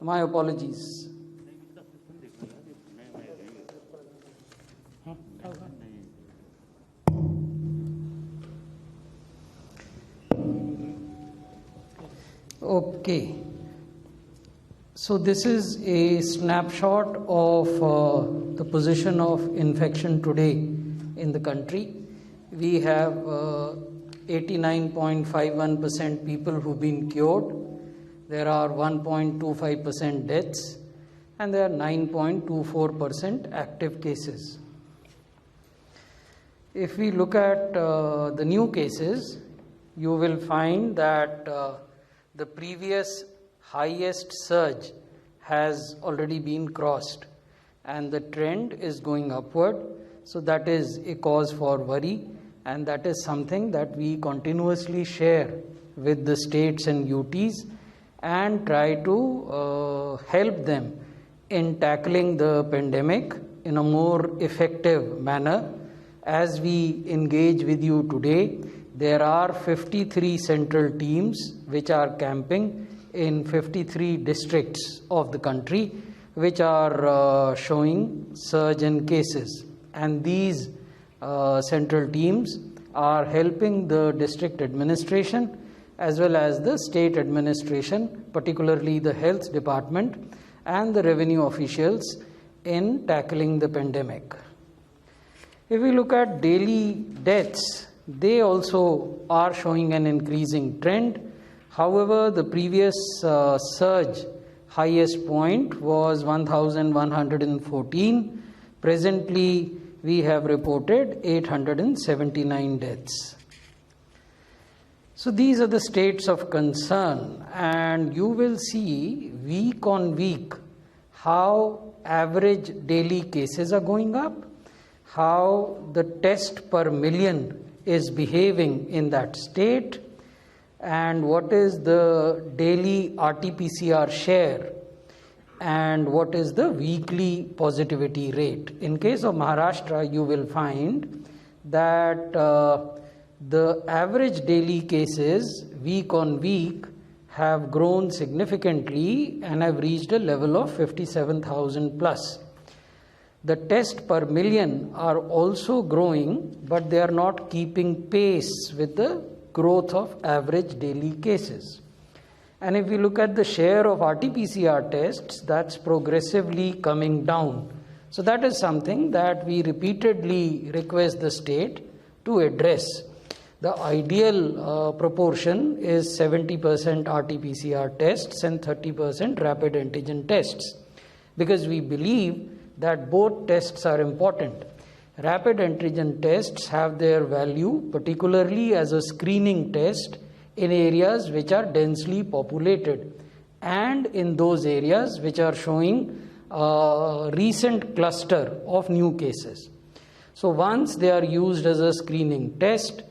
My apologies. Okay. So this is a snapshot of the position of infection today in the country. We have 89.51% people who've been cured. There are 1.25% deaths, and there are 9.24% active cases. If we look at the new cases, you will find that the previous highest surge has already been crossed, and the trend is going upward. So that is a cause for worry, and that is something that we continuously share with the states and UTs and try to help them in tackling the pandemic in a more effective manner. As we engage with you today, there are 53 central teams which are camping in 53 districts of the country, which are showing surge in cases. And these central teams are helping the district administration as well as the state administration, particularly the health department and the revenue officials, in tackling the pandemic. If we look at daily deaths, they also are showing an increasing trend. However, the previous surge highest point was 1,114. Presently, we have reported 879 deaths. So these are the states of concern, and you will see week on week how average daily cases are going up, how the test per million is behaving in that state, and what is the daily RT-PCR share, and what is the weekly positivity rate. In case of Maharashtra, you will find that the average daily cases week on week have grown significantly and have reached a level of 57,000 plus. The test per million are also growing, but they are not keeping pace with the growth of average daily cases. And if we look at the share of RT-PCR tests, that's progressively coming down. So that is something that we repeatedly request the state to address. The ideal proportion is 70% RT-PCR tests and 30% rapid antigen tests, because we believe that both tests are important. Rapid antigen tests have their value, particularly as a screening test in areas which are densely populated and in those areas which are showing a recent cluster of new cases. So once they are used as a screening test,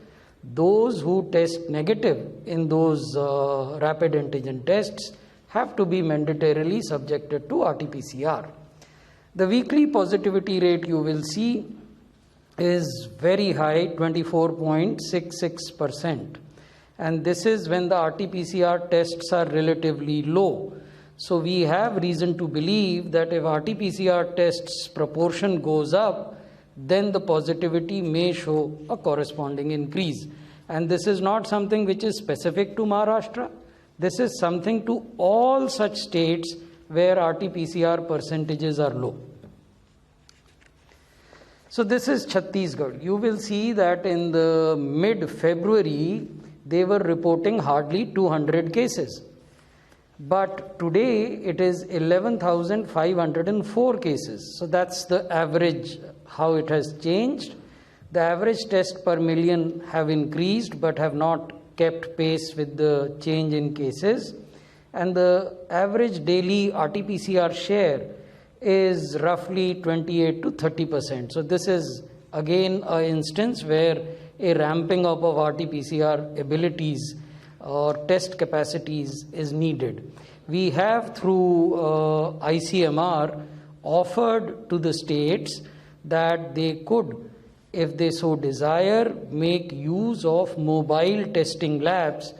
those who test negative in those rapid antigen tests have to be mandatorily subjected to RT-PCR. The weekly positivity rate, you will see, is very high, 24.66%. And this is when the RT-PCR tests are relatively low. So we have reason to believe that if RT-PCR tests proportion goes up, then the positivity may show a corresponding increase. And this is not something which is specific to Maharashtra. This is something to all such states where RT-PCR percentages are low. So this is Chhattisgarh. You will see that in the mid-February, they were reporting hardly 200 cases. But today, it is 11,504 cases. So that's the average, how it has changed. The average test per million have increased, but have not kept pace with the change in cases. And the average daily RT-PCR share is roughly 28 to 30%. So this is again an instance where a ramping up of RT-PCR abilities or test capacities is needed. We have through ICMR offered to the states that they could, if they so desire, make use of mobile testing labs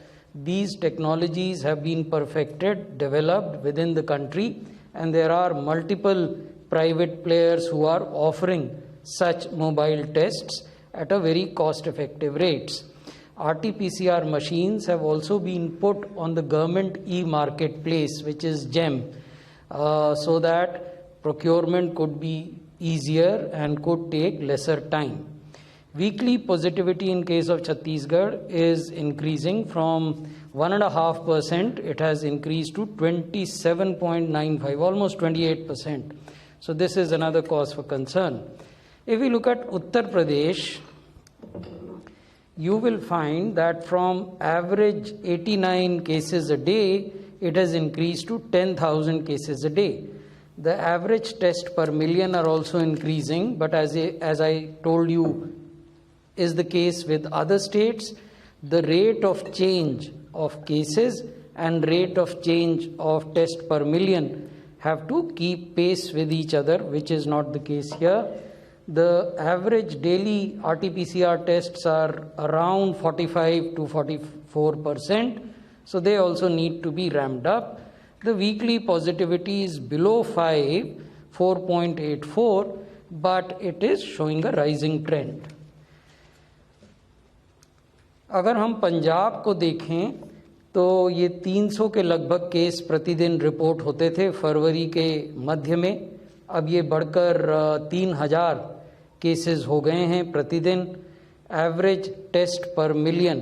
These technologies have been perfected, developed within the country, and there are multiple private players who are offering such mobile tests at a very cost-effective rates. RT-PCR machines have also been put on the government e-marketplace, which is GEM, so that procurement could be easier and could take lesser time. Weekly positivity in case of Chhattisgarh is increasing from 1.5%, it has increased to 27.95, almost 28%. So this is another cause for concern. If we look at Uttar Pradesh, you will find that from average 89 cases a day, it has increased to 10,000 cases a day. The average test per million are also increasing, but as I told you, is the case with other states, the rate of change of cases and rate of change of test per million have to keep pace with each other, which is not the case here. The average daily RT-PCR tests are around 45 to 44%, so they also need to be ramped up. The weekly positivity is below 5, 4.84, but it is showing a rising trend. अगर हम पंजाब को देखें तो ये 300 के लगभग case प्रतिदिन report होते थे फरवरी के मध्य में, अब ये बढ़कर 3000 केसेस हो गए हैं प्रतिदिन. एवरेज टेस्ट पर मिलियन,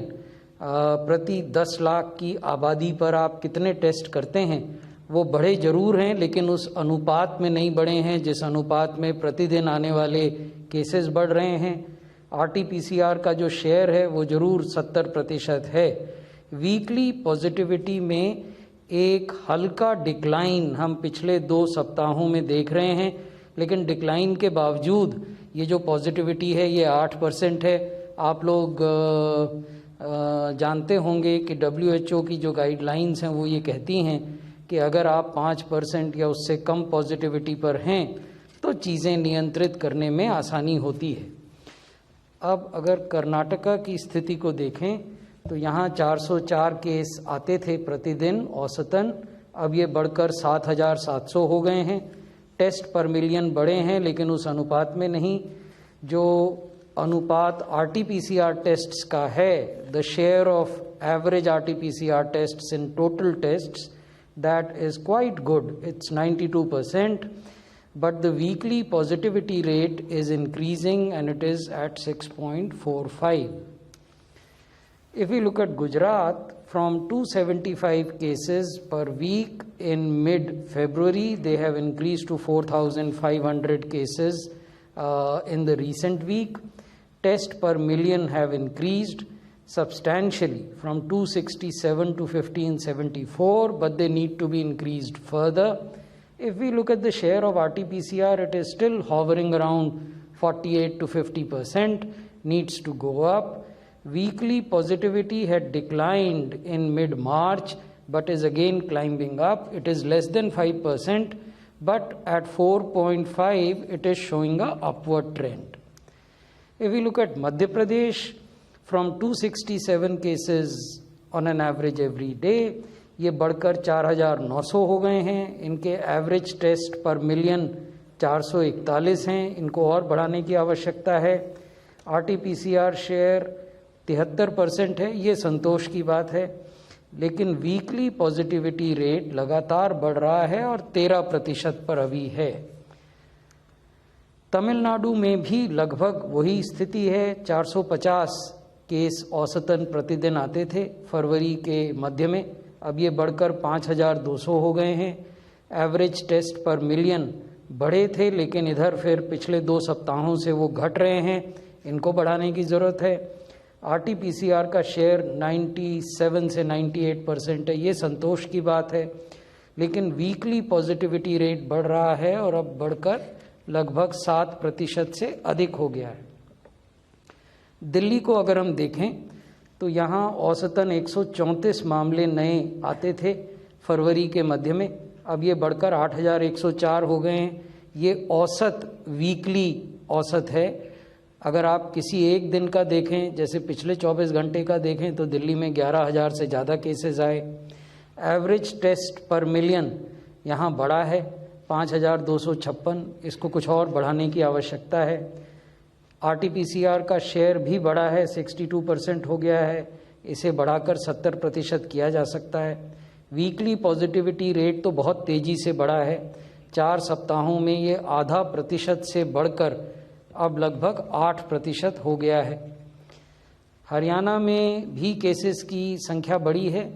प्रति 10 लाख की आबादी पर आप कितने टेस्ट करते हैं, वो बढ़े जरूर हैं लेकिन उस अनुपात में नहीं बढ़े हैं जिस अनुपात में प्रतिदिन आने वाले केसेस बढ़ रहे हैं. RT-PCR का जो शेयर है वो ज़रूर 70% है. वीकली पॉजिटिविटी में एक हल्का डिक्लाइन हम पिछले 2 सप्ताहों में देख रहे हैं, लेकिन डिक्लाइन के बावजूद ये जो पॉजिटिविटी है ये 8% है. आप लोग जानते होंगे कि WHO की जो गाइडलाइंस हैं वो ये कहती हैं कि अगर आप 5% या उससे कम पॉजिटिविटी पर हैं तो चीज़ें नियंत्रित करने में आसानी होती है. अब अगर कर्नाटका की स्थिति को देखें तो यहाँ 404 केस आते थे प्रतिदिन औसतन, अब ये बढ़कर 7700 हो गए हैं. टेस्ट पर मिलियन बढ़े हैं लेकिन उस अनुपात में नहीं. जो अनुपात RT-PCR टेस्ट्स का है, the share of average RT-PCR tests in total tests, that is quite good, it's 92%. But the weekly positivity rate is increasing and it is at 6.45. If we look at Gujarat, from 275 cases per week in mid-February, they have increased to 4,500 cases in the recent week. Test per million have increased substantially from 267 to 1574, but they need to be increased further. If we look at the share of RT-PCR, it is still hovering around 48 to 50%, needs to go up. Weekly positivity had declined in mid-March, but is again climbing up. It is less than 5%, but at 4.5, it is showing a upward trend. If we look at Madhya Pradesh, from 267 cases on an average every day, ये बढ़कर 4900 हो गए हैं. इनके average test पर million 441 हैं, इनको और बढ़ाने की आवश्यकता है. RT-PCR शेयर 73% है, ये संतोष की बात है, लेकिन वीकली पॉजिटिविटी रेट लगातार बढ़ रहा है और 13% पर अभी है. तमिलनाडु में भी लगभग वही स्थिति है. 450 केस औसतन प्रतिदिन आते थे फरवरी के मध्य में, अब ये बढ़कर 5200 हो गए हैं. एवरेज टेस्ट पर मिलियन बढ़े थे लेकिन इधर फिर पिछले 2 सप्ताहों से वो घट रहे हैं, इनको बढ़ाने की ज़रूरत है. RT-PCR का शेयर 97 से 98% है, ये संतोष की बात है, लेकिन वीकली पॉजिटिविटी रेट बढ़ रहा है और अब बढ़कर लगभग 7% से अधिक हो गया है. दिल्ली को अगर हम देखें तो यहाँ औसतन 134 मामले नए आते थे फरवरी के मध्य में, अब ये बढ़कर 8104 हो गए हैं. ये औसत वीकली औसत है. अगर आप किसी एक दिन का देखें, जैसे पिछले 24 घंटे का देखें, तो दिल्ली में 11,000 से ज़्यादा केसेस आए। एवरेज टेस्ट पर मिलियन यहाँ बढ़ा है 5,256, इसको कुछ और बढ़ाने की आवश्यकता है। RT-PCR का शेयर भी बढ़ा है, 62% हो गया है, इसे बढ़ाकर 70% किया जा सकता है। वीकली पॉजिटिविटी रेट तो बहुत तेज़ी से बढ़ा है, 4 सप्ताहों में ये 0.5% से बढ़कर अब लगभग 8% हो गया है। हरियाणा में भी केसेस की संख्या बढ़ी है,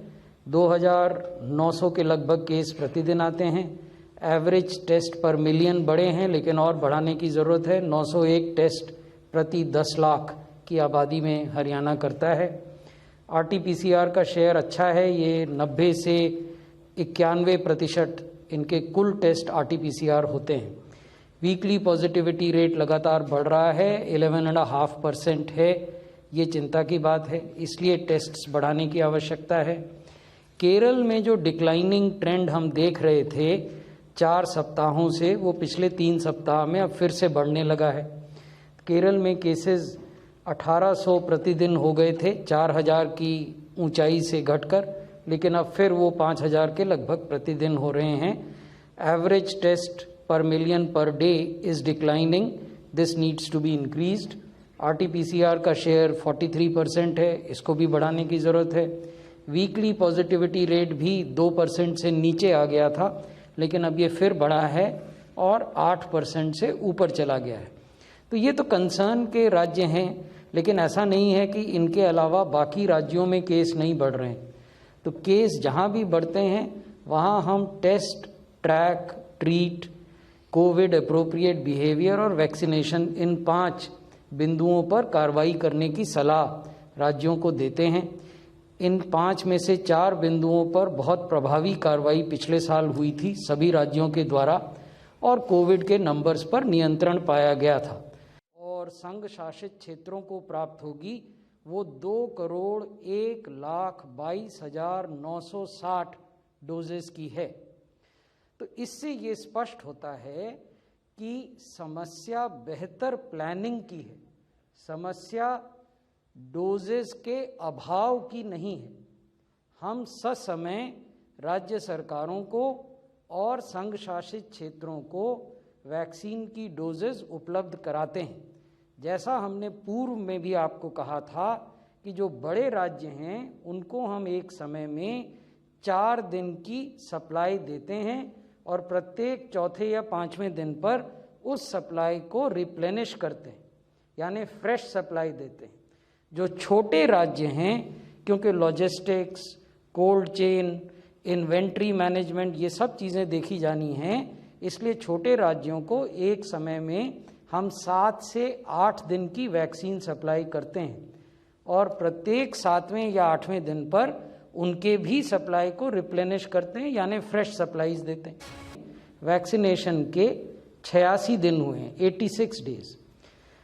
2,900 के लगभग केस प्रतिदिन आते हैं। एवरेज टेस्ट पर मिलियन बढ़े हैं, लेकिन और बढ़ाने की ज़रूरत है। 901 टेस्ट प्रति 10 लाख की आबादी में हरियाणा करता है। RT-PCR का शेयर अच्छा है, ये 90 से 91% इनके कुल टेस्ट RT-PCR होते हैं। वीकली पॉजिटिविटी रेट लगातार बढ़ रहा है, 11.5% है, ये चिंता की बात है, इसलिए टेस्ट्स बढ़ाने की आवश्यकता है। केरल में जो डिक्लाइनिंग ट्रेंड हम देख रहे थे 4 सप्ताहों से, वो पिछले 3 सप्ताह में अब फिर से बढ़ने लगा है। केरल में केसेस 1,800 प्रतिदिन हो गए थे 4,000 की ऊंचाई से घटकर, लेकिन अब फिर वो 5,000 के लगभग प्रतिदिन हो रहे हैं। Average test per million per day is declining. This needs to be increased. RT-PCR का शेयर 43% है, इसको भी बढ़ाने की ज़रूरत है। वीकली पॉजिटिविटी रेट भी 2% से नीचे आ गया था, लेकिन अब ये फिर बढ़ा है और 8% से ऊपर चला गया है। तो ये तो कंसर्न के राज्य हैं, लेकिन ऐसा नहीं है कि इनके अलावा बाकी राज्यों में केस नहीं बढ़ रहे हैं। तो केस जहाँ भी बढ़ते हैं वहाँ हम test, track, treat, covid appropriate behaviour और वैक्सीनेशन, इन 5 बिंदुओं पर कार्रवाई करने की सलाह राज्यों को देते हैं। इन 5 में से 4 बिंदुओं पर बहुत प्रभावी कार्रवाई पिछले साल हुई थी सभी राज्यों के द्वारा, और कोविड के नंबर्स पर नियंत्रण पाया गया था। और संघ शासित क्षेत्रों को प्राप्त होगी वो 2,01,22,960 डोजेस की है। तो इससे ये स्पष्ट होता है कि समस्या बेहतर प्लानिंग की है, समस्या डोजेस के अभाव की नहीं है। हम ससमय राज्य सरकारों को और संघ शासित क्षेत्रों को वैक्सीन की डोजेस उपलब्ध कराते हैं। जैसा हमने पूर्व में भी आपको कहा था कि जो बड़े राज्य हैं उनको हम एक समय में 4 दिन की सप्लाई देते हैं और प्रत्येक चौथे या 5वें दिन पर उस सप्लाई को रिप्लेनिश करते हैं, यानी फ्रेश सप्लाई देते हैं। जो छोटे राज्य हैं, क्योंकि logistics, cold chain, inventory management, ये सब चीज़ें देखी जानी हैं, इसलिए छोटे राज्यों को एक समय में हम 7 से 8 दिन की वैक्सीन सप्लाई करते हैं और प्रत्येक 7वें या 8वें दिन पर उनके भी सप्लाई को रिप्लेनिश करते हैं, यानी फ्रेश सप्लाईज देते हैं। वैक्सीनेशन के 86 दिन हुए हैं, 86 डेज।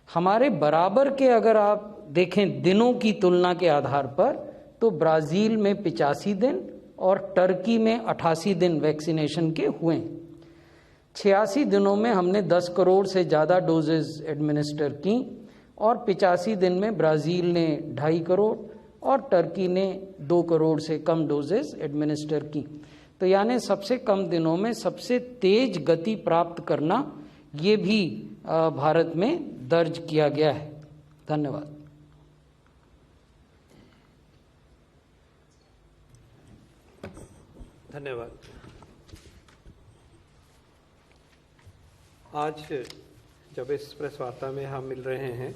हमारे बराबर के अगर आप देखें दिनों की तुलना के आधार पर, तो ब्राज़ील में 85 दिन और टर्की में 88 दिन वैक्सीनेशन के हुए हैं। 86 दिनों में हमने 10 करोड़ से ज़्यादा डोजेज एडमिनिस्टर की और 85 दिन में ब्राज़ील ने 2.5 करोड़ और टर्की ने 2 करोड़ से कम डोजेस एडमिनिस्टर की। तो यानी सबसे कम दिनों में सबसे तेज गति प्राप्त करना, ये भी भारत में दर्ज किया गया है। धन्यवाद। धन्यवाद। आज जब इस प्रेस वार्ता में हम मिल रहे हैं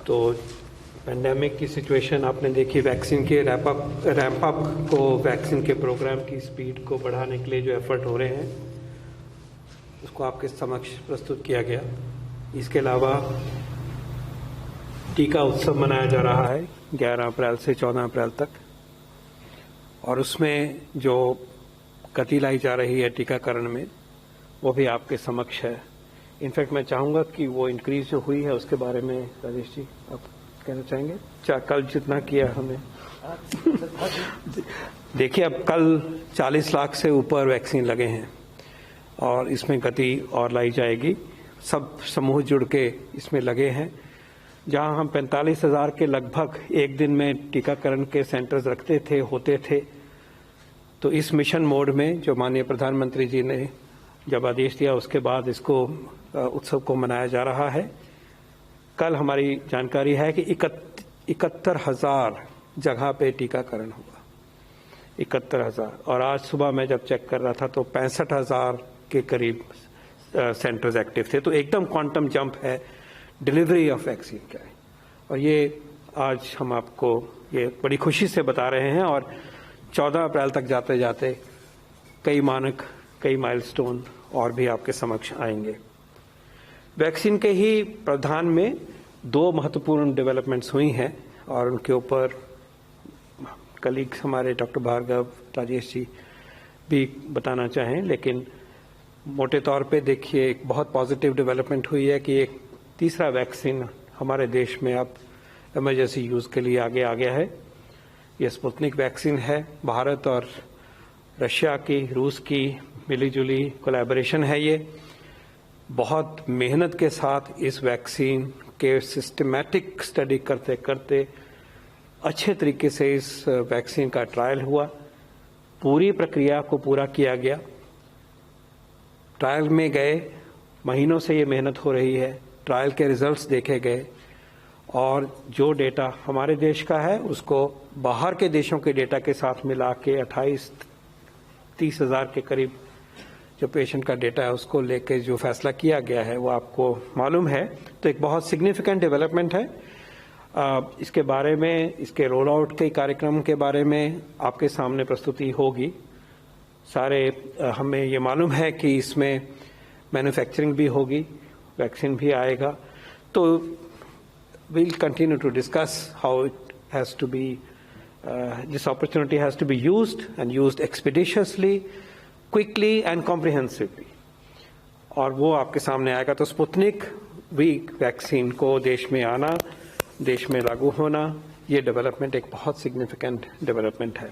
तो पेंडेमिक की सिचुएशन आपने देखी, वैक्सीन के रैंप अप को, वैक्सीन के प्रोग्राम की स्पीड को बढ़ाने के लिए जो एफर्ट हो रहे हैं उसको आपके समक्ष प्रस्तुत किया गया। इसके अलावा टीका उत्सव मनाया जा रहा है 11 अप्रैल से 14 अप्रैल तक, और उसमें जो गति लाई जा रही है टीकाकरण में वो भी आपके समक्ष है। इनफैक्ट मैं चाहूँगा कि वो इंक्रीज जो हुई है उसके बारे में राजेश जी आप कहना चाहेंगे? कल जितना किया हमने देखिए, अब कल 40 लाख से ऊपर वैक्सीन लगे हैं और इसमें गति और लाई जाएगी। सब समूह जुड़ के इसमें लगे हैं। जहां हम 45,000 के लगभग एक दिन में टीकाकरण के सेंटर्स रखते थे, होते थे, तो इस मिशन मोड में जो माननीय प्रधानमंत्री जी ने जब आदेश दिया उसके बाद इसको उत्सव को मनाया जा रहा है। कल हमारी जानकारी है कि 71,000 जगह पे टीकाकरण हुआ, 71,000, और आज सुबह मैं जब चेक कर रहा था तो 65,000 के करीब सेंटर्स एक्टिव थे। तो एकदम क्वांटम जंप है डिलीवरी ऑफ वैक्सीन का, और ये आज हम आपको ये बड़ी खुशी से बता रहे हैं। और 14 अप्रैल तक जाते जाते कई मानक, कई माइलस्टोन और भी आपके समक्ष आएंगे। वैक्सीन के ही प्रावधान में 2 महत्वपूर्ण डेवलपमेंट्स हुई हैं और उनके ऊपर कलीग्स हमारे डॉक्टर भार्गव, राजेश जी भी बताना चाहें। लेकिन मोटे तौर पे देखिए एक बहुत पॉजिटिव डेवलपमेंट हुई है कि एक तीसरा वैक्सीन हमारे देश में अब इमरजेंसी यूज़ के लिए आगे आ गया है। ये स्पुतनिक वैक्सीन है, भारत और रशिया की, रूस की मिलीजुली कोलैबोरेशन है। ये बहुत मेहनत के साथ इस वैक्सीन के सिस्टमैटिक स्टडी करते करते अच्छे तरीके से इस वैक्सीन का ट्रायल हुआ, पूरी प्रक्रिया को पूरा किया गया। ट्रायल में गए, महीनों से ये मेहनत हो रही है, ट्रायल के रिजल्ट्स देखे गए, और जो डेटा हमारे देश का है उसको बाहर के देशों के डेटा के साथ मिला के 28-30 हज़ार के करीब जो पेशेंट का डेटा है उसको लेके जो फैसला किया गया है वो आपको मालूम है। तो एक बहुत सिग्निफिकेंट डेवलपमेंट है। इसके बारे में, इसके रोल आउट के कार्यक्रम के बारे में आपके सामने प्रस्तुति होगी। सारे हमें ये मालूम है कि इसमें मैन्युफैक्चरिंग भी होगी, वैक्सीन भी आएगा। तो we'll continue to discuss how it has to be, this opportunity has to be used and used expeditiously, quickly and comprehensively. और वो आपके सामने आएगा। तो स्पुतनिक वी वैक्सीन को देश में आना, देश में लागू होना, ये डेवलपमेंट एक बहुत सिग्निफिकेंट डेवलपमेंट है।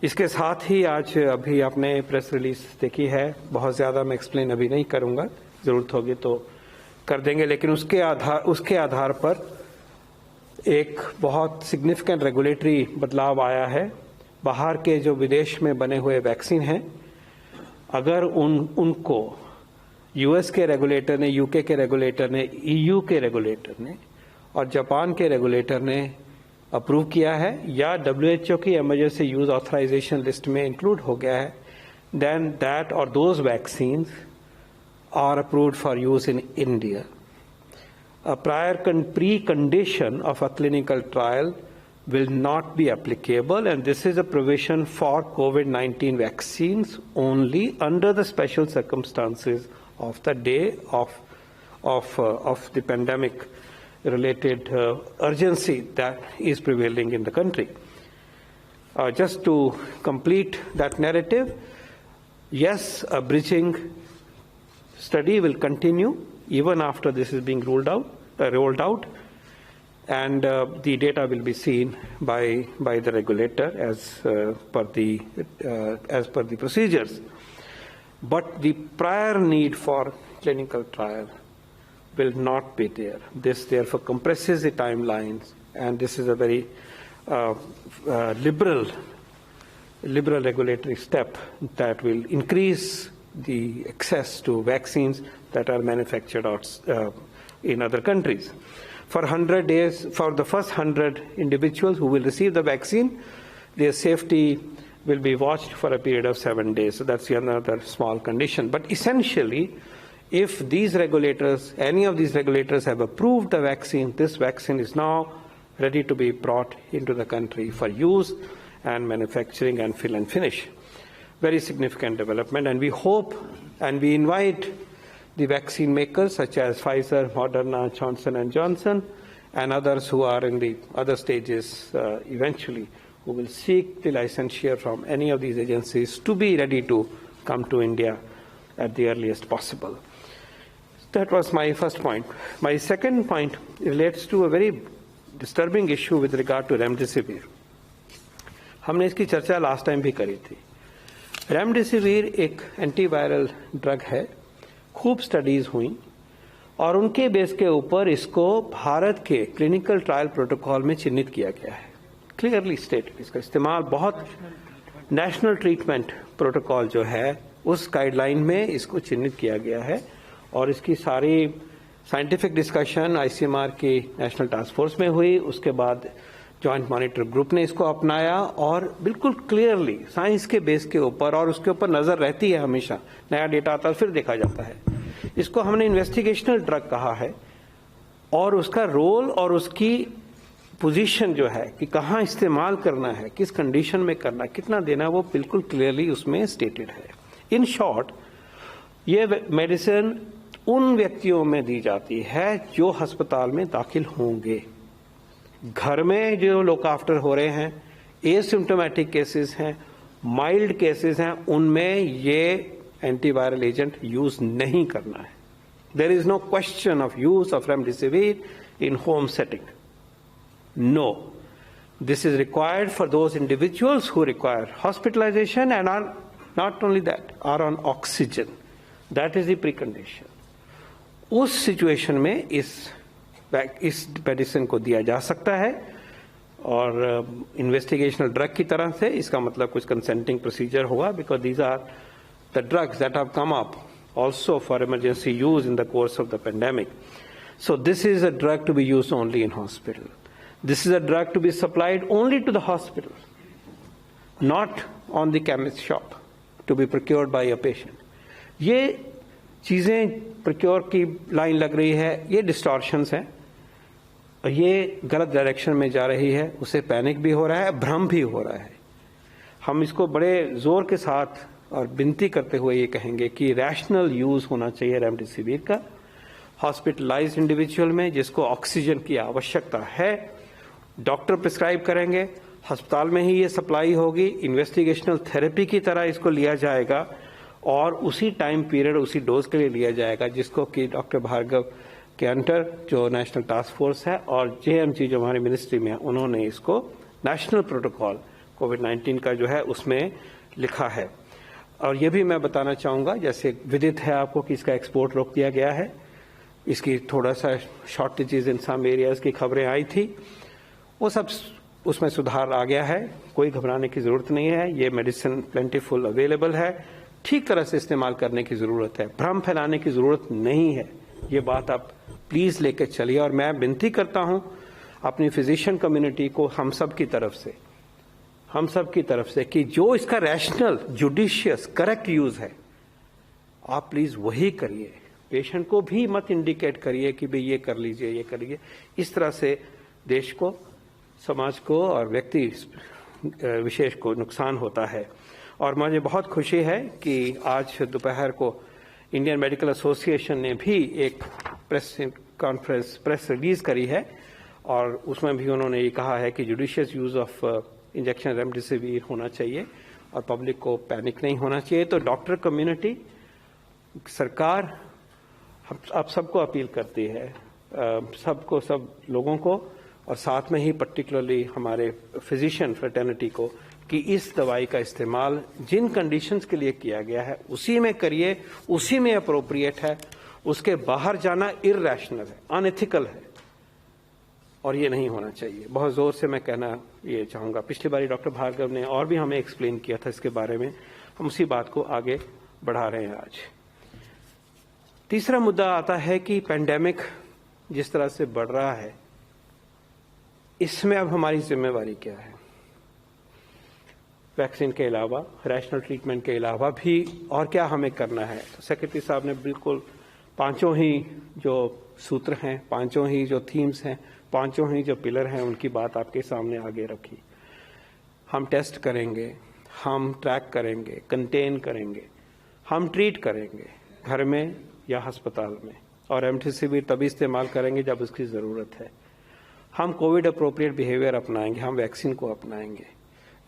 इसके साथ ही आज अभी आपने प्रेस रिलीज देखी है, बहुत ज़्यादा मैं एक्सप्लेन अभी नहीं करूँगा, ज़रूरत होगी तो कर देंगे। लेकिन उसके आधार पर एक बहुत सिग्निफिकेंट रेगुलेटरी बदलाव आया है। बाहर के जो विदेश में बने हुए वैक्सीन हैं, अगर उनको यूएस के रेगुलेटर ने, यूके के रेगुलेटर ने, ईयू के रेगुलेटर ने और जापान के रेगुलेटर ने अप्रूव किया है या डब्ल्यूएचओ की इमरजेंसी यूज ऑथराइजेशन लिस्ट में इंक्लूड हो गया है, देन दैट और those vaccines are approved for use in India. A prior precondition of a clinical trial will not be applicable, and this is a provision for COVID-19 vaccines only under the special circumstances of the day of the pandemic related urgency that is prevailing in the country. Just to complete that narrative, yes, a bridging study will continue even after this is being rolled out, and the data will be seen by the regulator as per the procedures. But the prior need for clinical trial will not be there. This therefore compresses the timelines, and this is a very liberal regulatory step that will increase the access to vaccines that are manufactured in other countries. For 100 days, for the first 100 individuals who will receive the vaccine, their safety will be watched for a period of 7 days. So that's another small condition. But essentially, if these regulators, any of these regulators have approved the vaccine, this vaccine is now ready to be brought into the country for use and manufacturing and fill and finish. Very significant development, and we hope and we invite the vaccine makers such as Pfizer, Moderna, Johnson & Johnson, and others who are in the other stages eventually, who will seek the licensure from any of these agencies to be ready to come to India at the earliest possible. That was my first point. My second point relates to a very disturbing issue with regard to Remdesivir. हमने इसकी चर्चा last time भी करी थी। Remdesivir एक antiviral drug है, खूब studies हुई, और उनके बेस के ऊपर इसको भारत के क्लिनिकल ट्रायल प्रोटोकॉल में चिन्हित किया गया है। क्लियरली स्टेटेड इसका इस्तेमाल बहुत नेशनल ट्रीटमेंट प्रोटोकॉल जो है उस गाइडलाइन में इसको चिन्हित किया गया है और इसकी सारी साइंटिफिक डिस्कशन आईसीएमआर की नेशनल टास्क फोर्स में हुई। उसके बाद जॉइंट मॉनिटर ग्रुप ने इसको अपनाया और बिल्कुल क्लियरली साइंस के बेस के ऊपर, और उसके ऊपर नजर रहती है हमेशा, नया डेटा आता है फिर देखा जाता है। इसको हमने इन्वेस्टिगेशनल ड्रग कहा है और उसका रोल और उसकी पोजीशन जो है कि कहाँ इस्तेमाल करना है, किस कंडीशन में करना है, कितना देना, वो बिल्कुल क्लियरली उसमें स्टेटेड है। इन शॉर्ट, ये मेडिसिन उन व्यक्तियों में दी जाती है जो अस्पताल में दाखिल होंगे। घर में जो लुक आफ्टर हो रहे हैं, एसिम्प्टोमेटिक केसेस हैं, माइल्ड केसेस हैं, उनमें ये एंटीवायरल एजेंट यूज नहीं करना है। There is no question of use of remdesivir in home setting. No, this is required for those individuals who require hospitalization and are not only that, are on oxygen. That is the precondition. उस situation में इस medicine को दिया जा सकता है और investigational drug की तरह से। इसका मतलब कुछ कंसेंटिंग प्रोसीजर होगा, because these are the drugs that have come up also for emergency use in the course of the pandemic. So this is a drug to be used only in hospital. This is a drug to be supplied only to the hospital, not on the chemist shop, to be procured by a patient. ये चीजें procure की line लग रही है, ये distortions हैं और ये गलत डायरेक्शन में जा रही है। उससे पैनिक भी हो रहा है, भ्रम भी हो रहा है। हम इसको बड़े जोर के साथ और विनती करते हुए ये कहेंगे कि रैशनल यूज होना चाहिए रेमडेसिविर का। हॉस्पिटलाइज्ड इंडिविजुअल में जिसको ऑक्सीजन की आवश्यकता है, डॉक्टर प्रिस्क्राइब करेंगे, अस्पताल में ही ये सप्लाई होगी, इन्वेस्टिगेशनल थेरेपी की तरह इसको लिया जाएगा और उसी टाइम पीरियड, उसी डोज के लिए लिया जाएगा जिसको कि डॉक्टर भार्गव के अंडर जो नेशनल टास्क फोर्स है और जेएमजी जो हमारी मिनिस्ट्री में है, उन्होंने इसको नेशनल प्रोटोकॉल कोविड-19 का जो है उसमें लिखा है। और ये भी मैं बताना चाहूँगा, जैसे विदित है आपको कि इसका एक्सपोर्ट रोक दिया गया है, इसकी थोड़ा सा शॉर्टेजेस इन सम एरियाज की खबरें आई थी, वो सब उसमें सुधार आ गया है। कोई घबराने की जरूरत नहीं है। ये मेडिसिन प्लेंटीफुल अवेलेबल है, ठीक तरह से इस्तेमाल करने की जरूरत है, भ्रम फैलाने की जरूरत नहीं है। ये बात आप प्लीज लेकर चलिए। और मैं विनती करता हूं अपनी फिजिशियन कम्युनिटी को, हम सब की तरफ से कि जो इसका रैशनल, जुडिशियस, करेक्ट यूज है, आप प्लीज वही करिए। पेशेंट को भी मत इंडिकेट करिए कि भाई ये कर लीजिए, ये कर लीजिए। इस तरह से देश को, समाज को और व्यक्ति विशेष को नुकसान होता है। और मुझे बहुत खुशी है कि आज दोपहर को इंडियन मेडिकल एसोसिएशन ने भी एक प्रेस रिलीज करी है और उसमें भी उन्होंने ये कहा है कि judicious use of injection remdesivir होना चाहिए और पब्लिक को पैनिक नहीं होना चाहिए। तो डॉक्टर कम्युनिटी, सरकार आप सबको अपील करती है, सब लोगों को, और साथ में ही पर्टिकुलरली हमारे फिजिशियन फ्रेटर्निटी को, कि इस दवाई का इस्तेमाल जिन कंडीशंस के लिए किया गया है उसी में करिए, उसी में अप्रोप्रिएट है। उसके बाहर जाना इररैशनल है, अनएथिकल है और ये नहीं होना चाहिए। बहुत जोर से मैं कहना ये चाहूंगा। पिछली बारी डॉक्टर भार्गव ने और भी हमें एक्सप्लेन किया था इसके बारे में, हम उसी बात को आगे बढ़ा रहे हैं आज। तीसरा मुद्दा आता है कि पेंडेमिक जिस तरह से बढ़ रहा है, इसमें अब हमारी जिम्मेवारी क्या है। वैक्सीन के अलावा, रैशनल ट्रीटमेंट के अलावा भी और क्या हमें करना है। तो सेक्रेटरी साहब ने बिल्कुल पांचों ही जो सूत्र हैं, पांचों ही जो थीम्स हैं, पांचों ही जो पिलर हैं, उनकी बात आपके सामने आगे रखी। हम टेस्ट करेंगे, हम ट्रैक करेंगे, कंटेन करेंगे, हम ट्रीट करेंगे घर में या अस्पताल में, और रेमडेसिविर तभी इस्तेमाल करेंगे जब उसकी ज़रूरत है। हम कोविड अप्रोप्रिएट बिहेवियर अपनाएंगे, हम वैक्सीन को अपनाएंगे।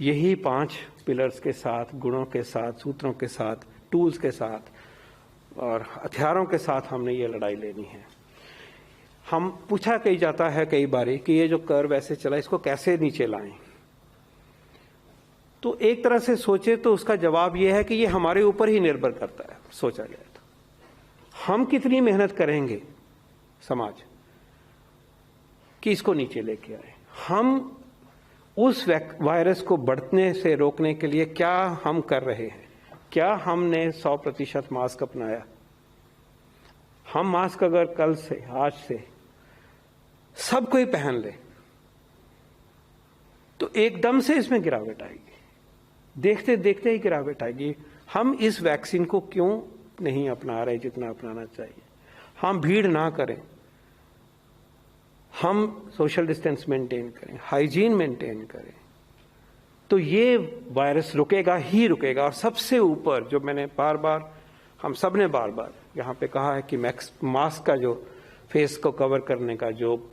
यही 5 पिलर्स के साथ, गुणों के साथ, सूत्रों के साथ, टूल्स के साथ और हथियारों के साथ हमने ये लड़ाई लेनी है। हम पूछा कही जाता है कई बारी कि ये जो कर्व ऐसे चला, इसको कैसे नीचे लाएं। तो एक तरह से सोचे तो उसका जवाब ये है कि ये हमारे ऊपर ही निर्भर करता है। सोचा जाए तो हम कितनी मेहनत करेंगे समाज कि इसको नीचे लेके आए। हम उस वायरस को बढ़ने से रोकने के लिए क्या हम कर रहे हैं? क्या हमने 100% मास्क अपनाया? हम मास्क अगर कल से, आज से सब कोई पहन ले तो एकदम से इसमें गिरावट आएगी, देखते देखते ही गिरावट आएगी। हम इस वैक्सीन को क्यों नहीं अपना रहे जितना अपनाना चाहिए? हम भीड़ ना करें, हम सोशल डिस्टेंस मेंटेन करें, हाइजीन मेंटेन करें, तो ये वायरस रुकेगा ही रुकेगा। और सबसे ऊपर जो मैंने बार बार, हम सब ने बार बार यहाँ पे कहा है कि मास्क का जो फेस को कवर करने का जो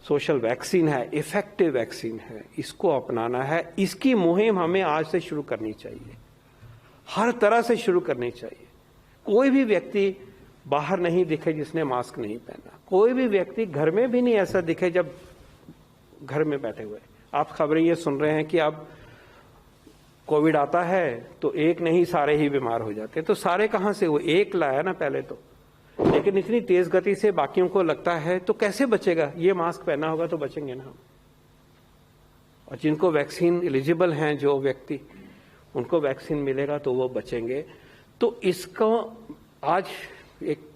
सोशल वैक्सीन है, इफेक्टिव वैक्सीन है, इसको अपनाना है। इसकी मुहिम हमें आज से शुरू करनी चाहिए, हर तरह से शुरू करनी चाहिए। कोई भी व्यक्ति बाहर नहीं दिखे जिसने मास्क नहीं पहना, कोई भी व्यक्ति घर में भी नहीं ऐसा दिखे जब घर में बैठे हुए। आप खबरें ये सुन रहे हैं कि अब कोविड आता है तो एक नहीं सारे ही बीमार हो जाते हैं। तो सारे कहां से? वो एक लाया ना पहले तो, लेकिन इतनी तेज गति से बाकियों को लगता है तो कैसे बचेगा? ये मास्क पहना होगा तो बचेंगे ना हम। और जिनको वैक्सीन एलिजिबल हैं, जो व्यक्ति, उनको वैक्सीन मिलेगा तो वो बचेंगे। तो इसको आज एक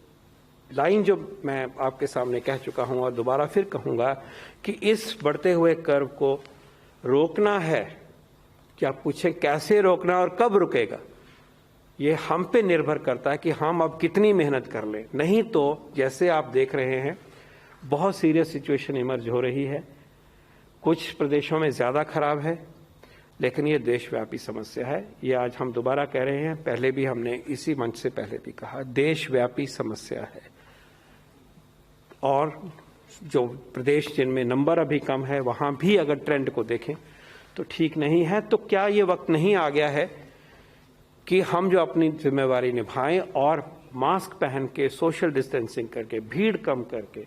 लाइन जो मैं आपके सामने कह चुका हूं और दोबारा फिर कहूंगा कि इस बढ़ते हुए कर्व को रोकना है। कि आप पूछें कैसे रोकना और कब रुकेगा, ये हम पे निर्भर करता है कि हम अब कितनी मेहनत कर लें। नहीं तो जैसे आप देख रहे हैं बहुत सीरियस सिचुएशन इमर्ज हो रही है, कुछ प्रदेशों में ज्यादा खराब है, लेकिन ये देशव्यापी समस्या है। ये आज हम दोबारा कह रहे हैं, पहले भी हमने इसी मंच से पहले भी कहा, देशव्यापी समस्या है। और जो प्रदेश जिनमें नंबर अभी कम है वहां भी अगर ट्रेंड को देखें तो ठीक नहीं है। तो क्या ये वक्त नहीं आ गया है कि हम जो अपनी जिम्मेवारी निभाएं और मास्क पहन के, सोशल डिस्टेंसिंग करके, भीड़ कम करके,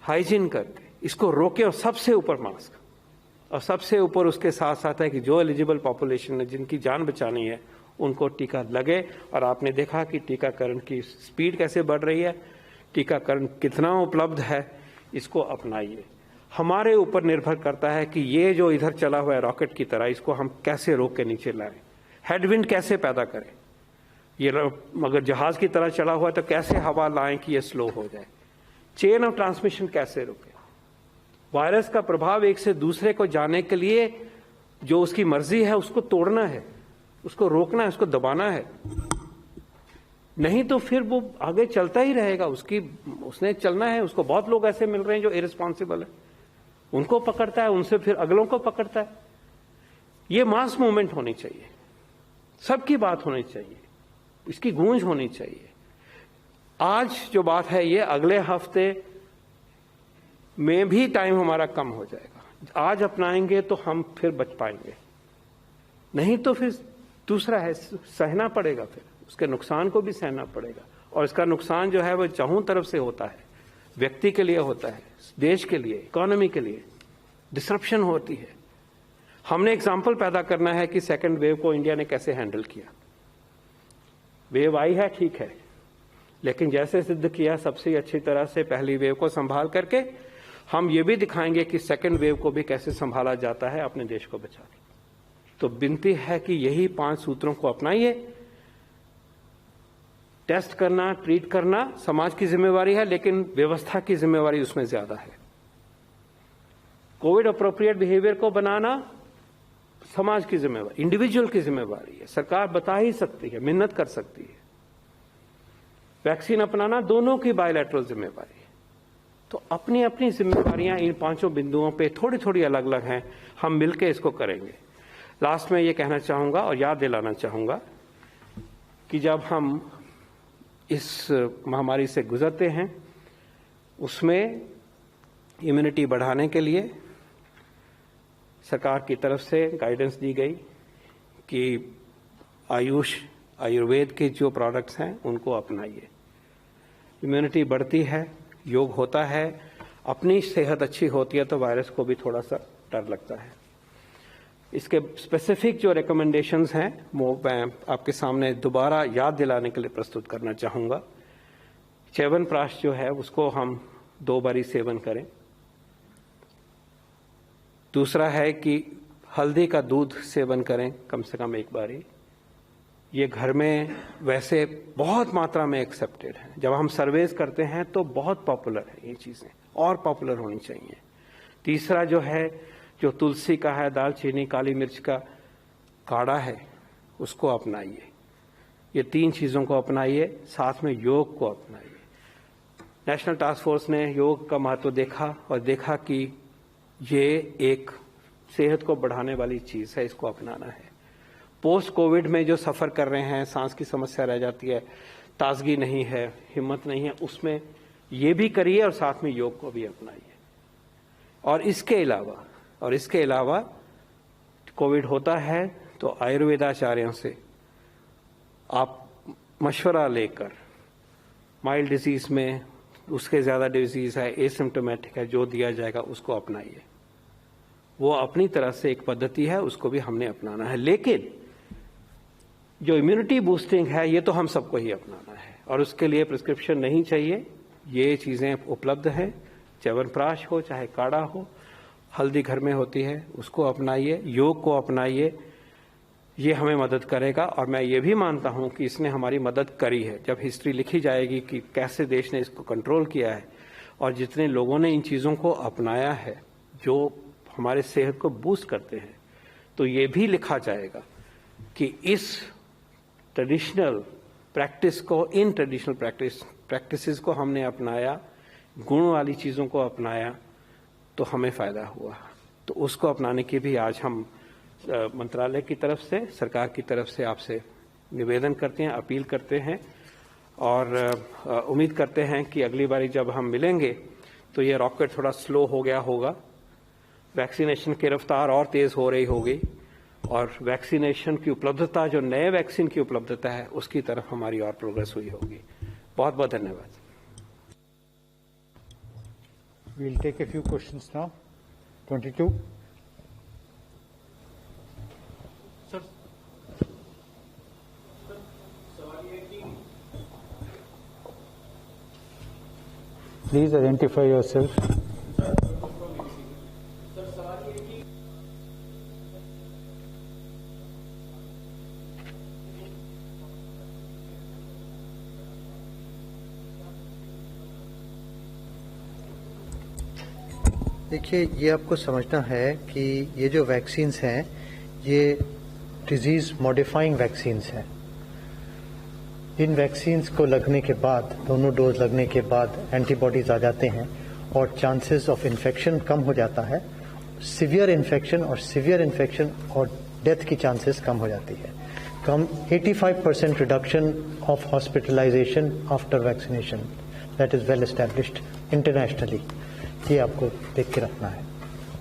हाइजीन करके इसको रोके। और सबसे ऊपर मास्क, और सबसे ऊपर उसके साथ साथ है कि जो एलिजिबल पॉपुलेशन है, जिनकी जान बचानी है, उनको टीका लगे। और आपने देखा कि टीकाकरण की स्पीड कैसे बढ़ रही है, टीकाकरण कितना उपलब्ध है, इसको अपनाइए। हमारे ऊपर निर्भर करता है कि ये जो इधर चला हुआ है रॉकेट की तरह, इसको हम कैसे रोक के नीचे लाएं, हेडविंड कैसे पैदा करें। ये अगर जहाज की तरह चला हुआ है तो कैसे हवा लाएं कि ये स्लो हो जाए, चेन ऑफ ट्रांसमिशन कैसे रोके। वायरस का प्रभाव एक से दूसरे को जाने के लिए जो उसकी मर्जी है उसको तोड़ना है, उसको रोकना है, उसको दबाना है। नहीं तो फिर वो आगे चलता ही रहेगा, उसने चलना है। उसको बहुत लोग ऐसे मिल रहे हैं जो इररिस्पॉन्सिबल है, उनको पकड़ता है, उनसे फिर अगलों को पकड़ता है। ये मास मूवमेंट होनी चाहिए, सबकी बात होनी चाहिए, इसकी गूंज होनी चाहिए। आज जो बात है ये अगले हफ्ते में भी टाइम हमारा कम हो जाएगा। आज अपनाएंगे तो हम फिर बच पाएंगे, नहीं तो फिर दूसरा है, सहना पड़ेगा, फिर उसके नुकसान को भी सहना पड़ेगा। और इसका नुकसान जो है वो चारों तरफ से होता है, व्यक्ति के लिए होता है, देश के लिए, इकोनॉमी के लिए डिसरप्शन होती है। हमने एग्जाम्पल पैदा करना है कि सेकेंड वेव को इंडिया ने कैसे हैंडल किया। वेव आई है, ठीक है, लेकिन जैसे सिद्ध किया सबसे अच्छी तरह से पहली वेव को संभाल करके, हम ये भी दिखाएंगे कि सेकेंड वेव को भी कैसे संभाला जाता है अपने देश को बचा के। तो विनती है कि यही 5 सूत्रों को अपनाइए। टेस्ट करना, ट्रीट करना समाज की जिम्मेवारी है, लेकिन व्यवस्था की जिम्मेवारी उसमें ज्यादा है। कोविड अप्रोप्रिएट बिहेवियर को बनाना समाज की जिम्मेवारी, इंडिविजुअल की जिम्मेवारी है। सरकार बता ही सकती है, मेहनत कर सकती है। वैक्सीन अपनाना दोनों की बायलैटरल जिम्मेवारी है। तो अपनी अपनी जिम्मेवारियां इन 5 बिंदुओं पे थोड़ी थोड़ी अलग अलग हैं, हम मिलकर इसको करेंगे। लास्ट में ये कहना चाहूंगा और याद दिलाना चाहूंगा कि जब हम इस महामारी से गुजरते हैं उसमें इम्यूनिटी बढ़ाने के लिए सरकार की तरफ से गाइडेंस दी गई कि आयुर्वेद के जो प्रोडक्ट्स हैं उनको अपनाइए। इम्यूनिटी बढ़ती है, योग होता है, अपनी सेहत अच्छी होती है तो वायरस को भी थोड़ा सा डर लगता है। इसके स्पेसिफिक जो रिकमेंडेशंस हैं वो मैं आपके सामने दोबारा याद दिलाने के लिए प्रस्तुत करना चाहूंगा। च्यवनप्राश जो है उसको हम 2 बारी सेवन करें। दूसरा है कि हल्दी का दूध सेवन करें कम से कम 1 बारी। ये घर में वैसे बहुत मात्रा में एक्सेप्टेड है, जब हम सर्वेज करते हैं तो बहुत पॉपुलर है ये चीज़ें, और पॉपुलर होनी चाहिए। तीसरा जो है, जो तुलसी का है, दालचीनी, काली मिर्च का काढ़ा है, उसको अपनाइए। ये 3 चीज़ों को अपनाइए, साथ में योग को अपनाइए। नेशनल टास्क फोर्स ने योग का महत्व देखा और देखा कि ये एक सेहत को बढ़ाने वाली चीज़ है, इसको अपनाना है। पोस्ट कोविड में जो सफ़र कर रहे हैं, सांस की समस्या रह जाती है, ताजगी नहीं है, हिम्मत नहीं है, उसमें ये भी करिए और साथ में योग को भी अपनाइए। और इसके अलावा कोविड होता है तो आयुर्वेदाचार्यों से आप मशवरा लेकर, माइल्ड डिजीज में, उसके ज़्यादा डिजीज है, एसिम्टोमेटिक है, जो दिया जाएगा उसको अपनाइए। वो अपनी तरह से एक पद्धति है, उसको भी हमने अपनाना है। लेकिन जो इम्यूनिटी बूस्टिंग है, ये तो हम सबको ही अपनाना है, और उसके लिए प्रिस्क्रिप्शन नहीं चाहिए। ये चीज़ें उपलब्ध हैं, च्यवनप्राश हो चाहे काढ़ा हो, हल्दी घर में होती है, उसको अपनाइए, योग को अपनाइए। ये हमें मदद करेगा, और मैं ये भी मानता हूं कि इसने हमारी मदद करी है। जब हिस्ट्री लिखी जाएगी कि कैसे देश ने इसको कंट्रोल किया है और जितने लोगों ने इन चीज़ों को अपनाया है जो हमारे सेहत को बूस्ट करते हैं, तो ये भी लिखा जाएगा कि इस ट्रेडिशनल प्रैक्टिस को, इन ट्रेडिशनल प्रैक्टिसेस को हमने अपनाया, गुण वाली चीज़ों को अपनाया, तो हमें फ़ायदा हुआ। तो उसको अपनाने की भी आज हम मंत्रालय की तरफ से, सरकार की तरफ से आपसे निवेदन करते हैं, अपील करते हैं, और उम्मीद करते हैं कि अगली बारी जब हम मिलेंगे तो ये रॉकेट थोड़ा स्लो हो गया होगा, वैक्सीनेशन की रफ्तार और तेज़ हो रही होगी, और वैक्सीनेशन की उपलब्धता, जो नए वैक्सीन की उपलब्धता है, उसकी तरफ हमारी और प्रोग्रेस हुई होगी। बहुत बहुत धन्यवाद। We'll take a few questions now. 22. Please identify yourself. देखिए, ये आपको समझना है कि ये जो वैक्सीन्स हैं, ये डिजीज मॉडिफाइंग वैक्सीन्स हैं। इन वैक्सीन्स को लगने के बाद, दोनों डोज लगने के बाद एंटीबॉडीज आ जाते हैं और चांसेस ऑफ इन्फेक्शन कम हो जाता है। सीवियर इन्फेक्शन और डेथ की चांसेस कम हो जाती है। कम 85% reduction of hospitalization after vaccination, that is well established internationally. ये आपको देख के रखना है।